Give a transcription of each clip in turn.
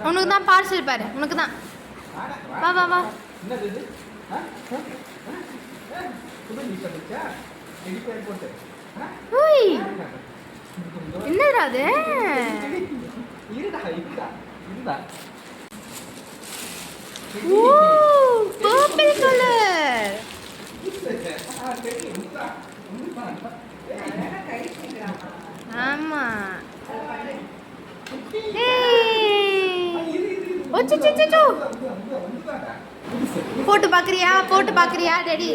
உனக்கு தான் பார்சல் பாரு, உனக்கு தான். வா வா வா. ஓய், என்னடா அது? ஓ, பர்பிள் கலர். ஆமா. போட்டு பாக்குறியா? போட்டு பாக்குறியா டேடி?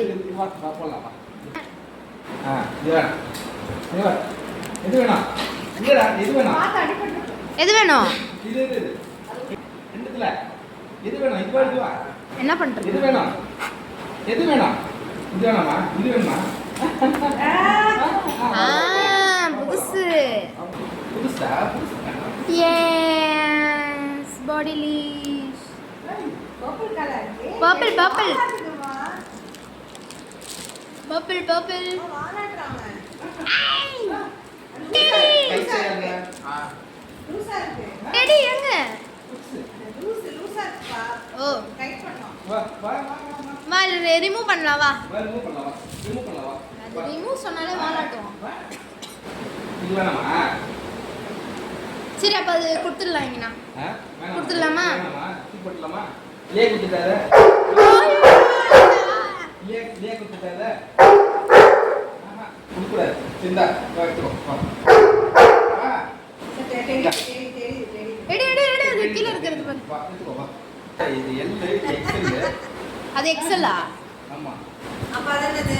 எது வேணும்? என்ன பண்றது? எது வேணும்? இது வேணாமா? இது வேணுமா? புதுசா? Yes, body leash. Purple color. Purple. வாங்குறாங்க. டேடி எங்க? லூசா இருக்கா? ஓ, டைட் பண்ணனும். வா. ரிமூவ் பண்ணலாம் வா. அது ரிமூவ் சொன்னாலே வாலாட்டும். இது வேணாமா? சரி அப்ப அது கொடுத்துடலாம் இங்கனா. கொடுத்துடலாமா? தூக்கி போடலாமா? லே குடுத்தாத. லே குடுத்தாத. குடுக்குற. சிந்தா எடுத்துக்கோ. வா. எடி அது கீழ இருக்குது பாரு. வா எடுத்துக்கோ வா. இது எல் எக்ஸ்எல். அது எக்ஸ்எல்லா? ஆமா. அப்ப அது என்னது?